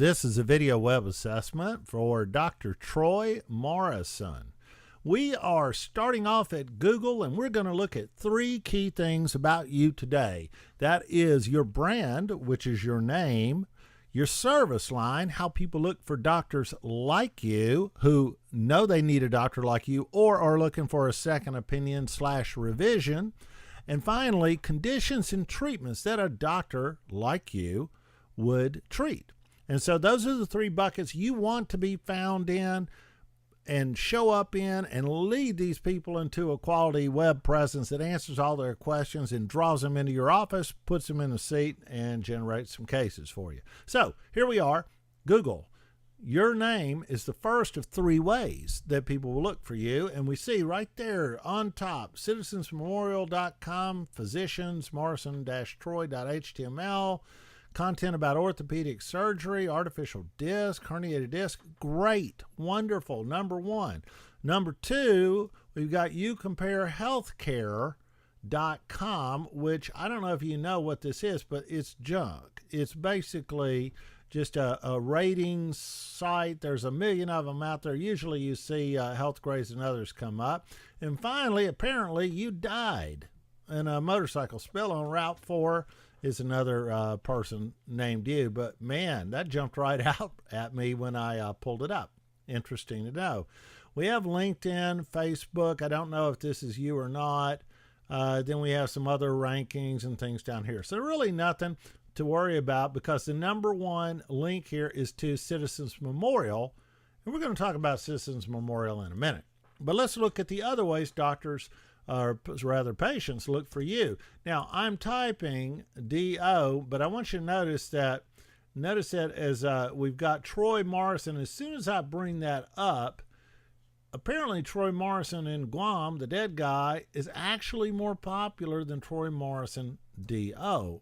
This is a video web assessment for Dr. Troy Morrison. We are starting off at Google, and we're going to look at three key things about you today. That is your brand, which is your name, your service line, how people look for doctors like you who know they need a doctor like you or are looking for a second opinion / revision, and finally, conditions and treatments that a doctor like you would treat. And so those are the three buckets you want to be found in and show up in and lead these people into a quality web presence that answers all their questions and draws them into your office, puts them in a seat, and generates some cases for you. So here we are, Google. Your name is the first of three ways that people will look for you. And we see right there on top, citizensmemorial.com, physicians, Morrison-Troy.html, content about orthopedic surgery, artificial disc, herniated disc. Great, wonderful, number one. Number two, we've got youcomparehealthcare.com, which I don't know if you know what this is, but it's junk. It's basically just a ratings site. There's a million of them out there. Usually you see Healthgrades and others come up. And finally, apparently you died in a motorcycle spill on Route 4. Is another person named you, but man, that jumped right out at me when I pulled it up. Interesting to know. We have LinkedIn, Facebook. I don't know if this is you or not. Then we have some other rankings and things down here. So really nothing to worry about because the number one link here is to Citizens Memorial. And we're going to talk about Citizens Memorial in a minute. But let's look at the other ways doctors or rather patients look for you. Now I'm typing DO, but I want you to notice that as we've got Troy Morrison. As soon as I bring that up, apparently Troy Morrison in Guam, the dead guy, is actually more popular than Troy Morrison DO.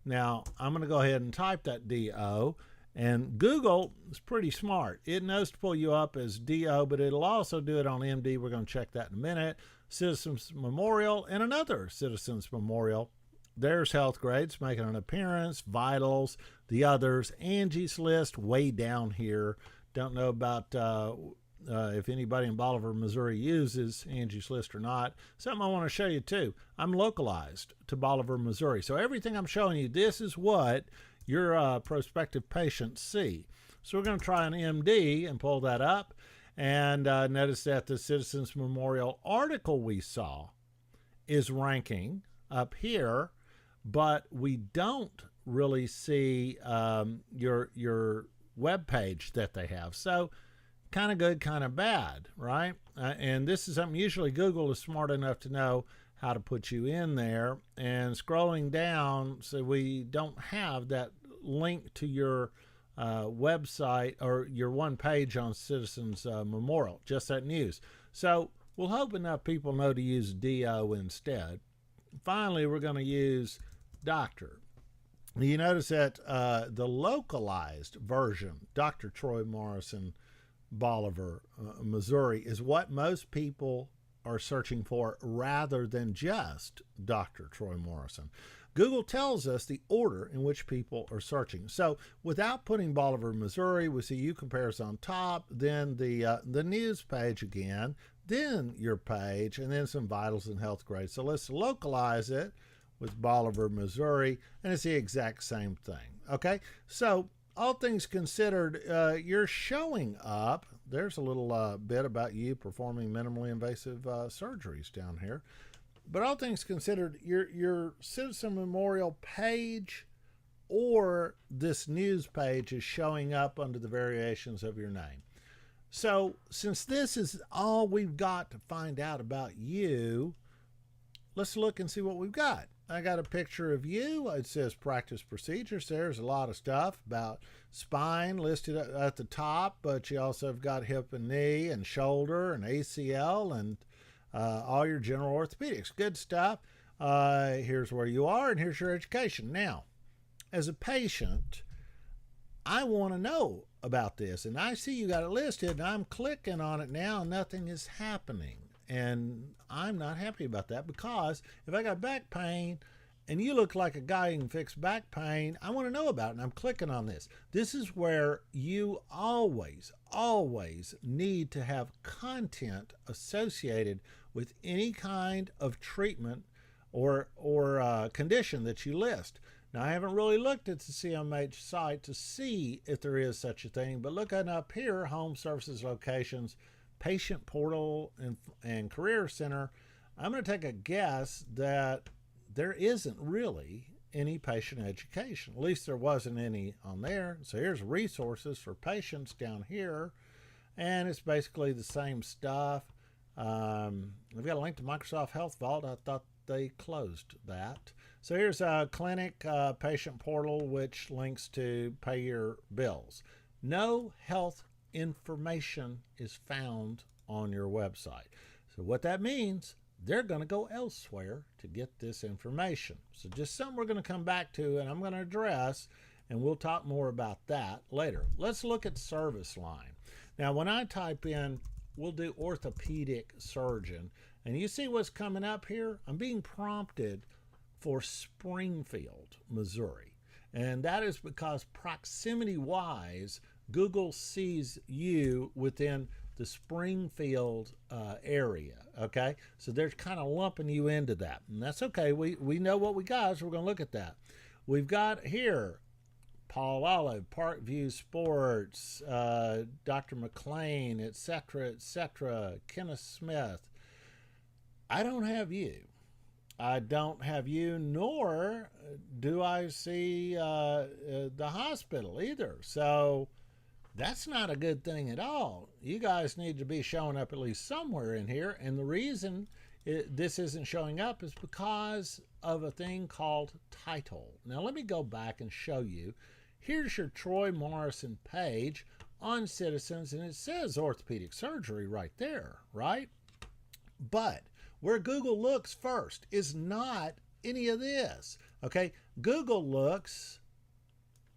Now I'm going to go ahead and type that DO, and Google is pretty smart. It knows to pull you up as DO, but it'll also do it on MD. We're going to check that in a minute. Citizens Memorial and another Citizens Memorial. There's Healthgrades making an appearance, Vitals, the others, Angie's List way down here. Don't know about if anybody in Bolivar, Missouri uses Angie's List or not. Something I want to show you too. I'm localized to Bolivar, Missouri. So everything I'm showing you, this is what your prospective patients see. So we're going to try an MD and pull that up. And notice that the Citizens Memorial article we saw is ranking up here, but we don't really see your web page that they have. So kind of good, kind of bad, right? And this is something usually Google is smart enough to know how to put you in there. And scrolling down, so we don't have that link to your website or your one page on Citizens Memorial, just that news. So we'll hope enough people know to use DO instead. Finally, we're going to use doctor. You notice that the localized version, Dr. Troy Morrison, Bolivar, Missouri, is what most people are searching for rather than just Dr. Troy Morrison. Google tells us the order in which people are searching. So without putting Bolivar, Missouri, we see you compares on top, then the news page again, then your page, and then some vitals and Healthgrades. So let's localize it with Bolivar, Missouri, and it's the exact same thing. Okay, so all things considered, you're showing up. There's a little bit about you performing minimally invasive surgeries down here. But all things considered, your Citizen Memorial page or this news page is showing up under the variations of your name. So since this is all we've got to find out about you, let's look and see what we've got. I got a picture of you. It says practice procedures. There's a lot of stuff about spine listed at the top, but you also have got hip and knee and shoulder and ACL and all your general orthopedics. Good stuff. Here's where you are, and here's your education. Now, as a patient, I want to know about this, and I see you got it listed, and I'm clicking on it now, and nothing is happening. And I'm not happy about that because if I got back pain and you look like a guy who can fix back pain. I want to know about it. And I'm clicking on this. This is where you always need to have content associated with any kind of treatment or condition that you list. Now, I haven't really looked at the CMH site to see if there is such a thing, but looking up here, home services locations, patient portal, and career center, I'm going to take a guess that there isn't really any patient education. At least there wasn't any on there. So here's resources for patients down here, and it's basically the same stuff. We've got a link to Microsoft Health Vault. I thought they closed that. So here's a clinic patient portal, which links to pay your bills. No health information is found on your website. So what that means, they're going to go elsewhere to get this information. So just something we're going to come back to, and I'm going to address, and we'll talk more about that later. Let's look at service line. Now, when I type in, we'll do orthopedic surgeon, and you see what's coming up here? I'm being prompted for Springfield, Missouri. And that is because proximity-wise, Google sees you within the Springfield area, okay? So they're kind of lumping you into that, and that's okay. We know what we got, so we're going to look at that. We've got here Paul Olive, Parkview Sports, Dr. McLean, etc., Kenneth Smith. I don't have you. I don't have you, nor do I see the hospital either. So that's not a good thing at all. You guys need to be showing up at least somewhere in here. And the reason this isn't showing up is because of a thing called title. Now, let me go back and show you. Here's your Troy Morrison page on Citizens, and it says orthopedic surgery right there, right? But where Google looks first is not any of this, okay? Google looks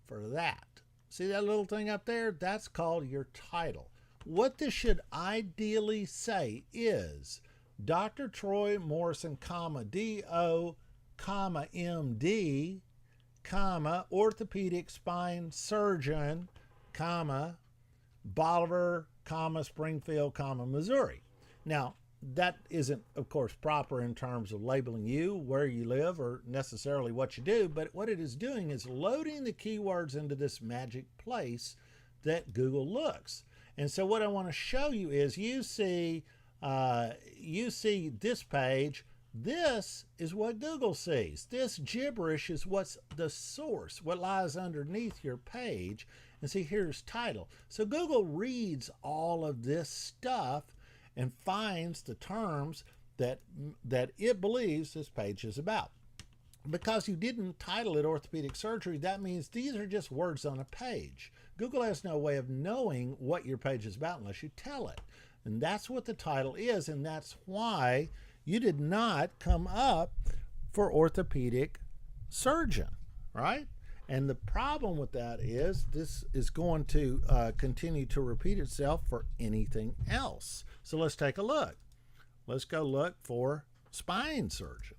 for that. See that little thing up there? That's called your title. What this should ideally say is Dr. Troy Morrison, D.O., M.D., orthopedic spine surgeon, Bolivar, Springfield, Missouri. Now, that isn't, of course, proper in terms of labeling you, where you live, or necessarily what you do, but what it is doing is loading the keywords into this magic place that Google looks. And so what I want to show you is you see this page. This is what Google sees. This gibberish is what's the source, what lies underneath your page. And see, here's title. So Google reads all of this stuff and finds the terms that it believes this page is about. Because you didn't title it orthopedic surgery, that means these are just words on a page. Google has no way of knowing what your page is about unless you tell it. And that's what the title is, and that's why you did not come up for orthopedic surgeon, right? And the problem with that is this is going to continue to repeat itself for anything else. So let's take a look. Let's go look for spine surgeon.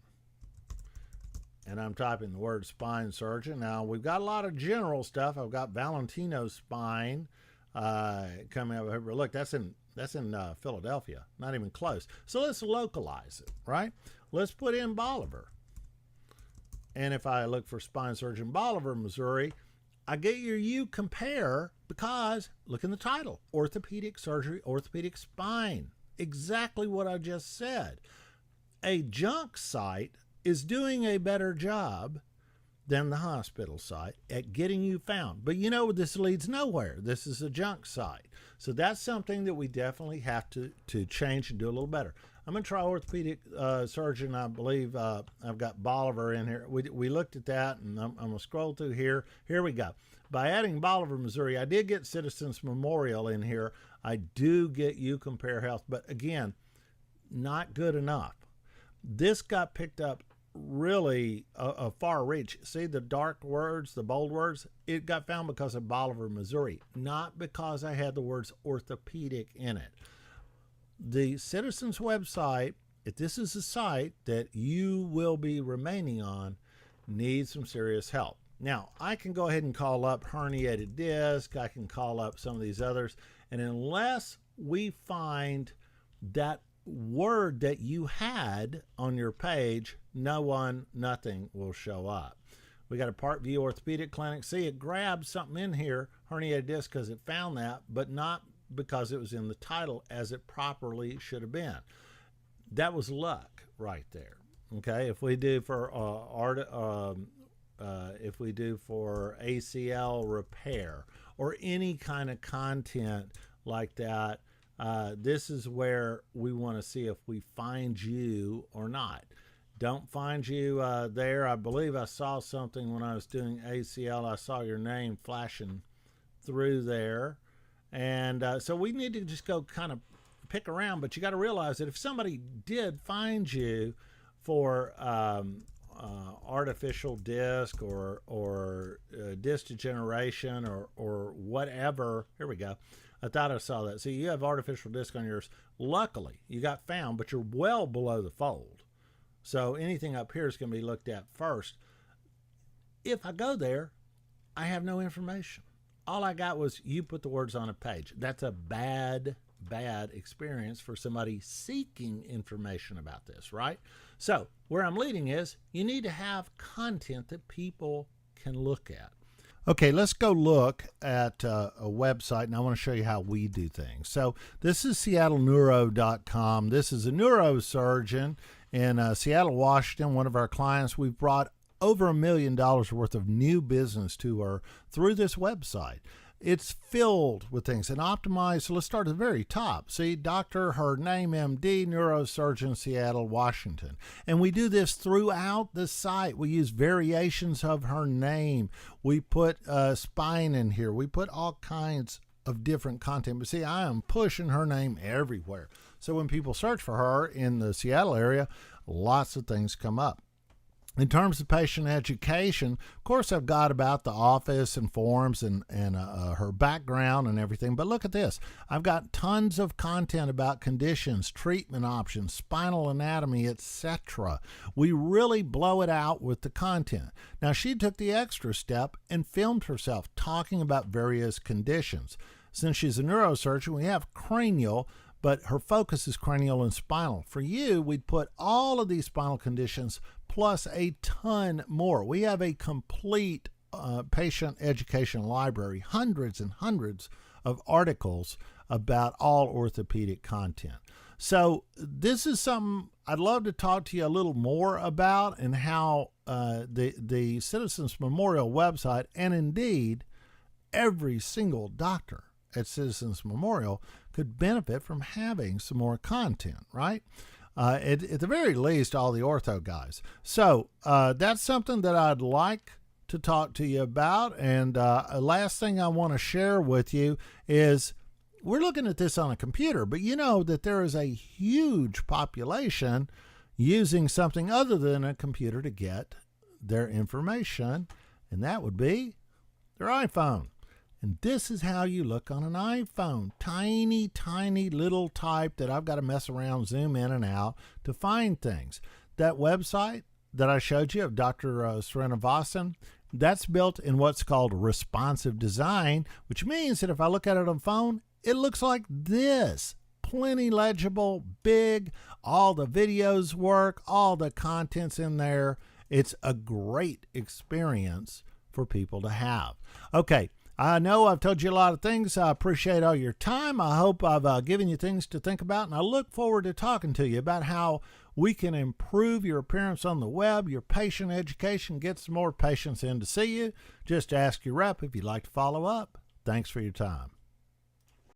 And I'm typing the word spine surgeon. Now, we've got a lot of general stuff. I've got Valentino Spine coming up here. Look, that's in Philadelphia, not even close. So let's localize it, right? Let's put in Bolivar. And if I look for spine surgeon Bolivar, Missouri, I get your you compare because look in the title, orthopedic surgery, orthopedic spine. Exactly what I just said. A junk site is doing a better job than the hospital site at getting you found. But you know, this leads nowhere. This is a junk site. So that's something that we definitely have to change and do a little better. I'm going to try orthopedic surgeon. I believe I've got Bolivar in here. We looked at that, and I'm going to scroll through here. Here we go. By adding Bolivar, Missouri, I did get Citizens Memorial in here. I do get You Compare Health, but again, not good enough. This got picked up really a far reach. See the dark words, the bold words? It got found because of Bolivar, Missouri, not because I had the words orthopedic in it. The Citizens website, if this is a site that you will be remaining on, need some serious help. Now, I can go ahead and call up herniated disc. I can call up some of these others. And unless we find that word that you had on your page, nothing will show up. We got a Parkview Orthopedic Clinic. See, it grabbed something in here, herniated disc, because it found that, but not because it was in the title as it properly should have been. That was luck right there. Okay, if we do for if we do for ACL repair or any kind of content like that, this is where we want to see if we find you or not. Don't find you there. I believe I saw something when I was doing ACL. I saw your name flashing through there. And so we need to just go kind of pick around. But you got to realize that if somebody did find you for artificial disc or disc degeneration or whatever, here we go. I thought I saw that. See, you have artificial disc on yours. Luckily, you got found, but you're well below the fold. So anything up here is going to be looked at first. If I go there, I have no information. All I got was you put the words on a page. That's a bad experience for somebody seeking information about this, right? So where I'm leading is you need to have content that people can look at. Okay, let's go look at a website, and I want to show you how we do things. So this is seattleneuro.com. This is a neurosurgeon in Seattle, Washington, one of our clients. We've brought over $1 million worth of new business to her through this website. It's filled with things and optimized. So let's start at the very top. See, Dr. Her name, MD, neurosurgeon, Seattle, Washington. And we do this throughout the site. We use variations of her name. We put spine in here. We put all kinds of different content. But see, I am pushing her name everywhere. So when people search for her in the Seattle area, lots of things come up. In terms of patient education, of course, I've got about the office and forms and her background and everything. But look at this. I've got tons of content about conditions, treatment options, spinal anatomy, etc. We really blow it out with the content. Now, she took the extra step and filmed herself talking about various conditions. Since she's a neurosurgeon, we have cranial, but her focus is cranial and spinal. For you, we'd put all of these spinal conditions plus a ton more. We have a complete patient education library, hundreds and hundreds of articles about all orthopedic content. So this is something I'd love to talk to you a little more about, and how the Citizens Memorial website, and indeed every single doctor at Citizens Memorial, could benefit from having some more content, right? At the very least, all the ortho guys. So that's something that I'd like to talk to you about. And last thing I want to share with you is we're looking at this on a computer, but you know that there is a huge population using something other than a computer to get their information, and that would be their iPhone. And this is how you look on an iPhone. Tiny, tiny little type that I've got to mess around, zoom in and out to find things. That website that I showed you of Dr. Srinivasan, that's built in what's called responsive design, which means that if I look at it on phone, it looks like this. Plenty legible, big, all the videos work, all the content's in there. It's a great experience for people to have. Okay. I know I've told you a lot of things. I appreciate all your time. I hope I've given you things to think about, and I look forward to talking to you about how we can improve your appearance on the web, your patient education, get some more patients in to see you. Just ask your rep if you'd like to follow up. Thanks for your time.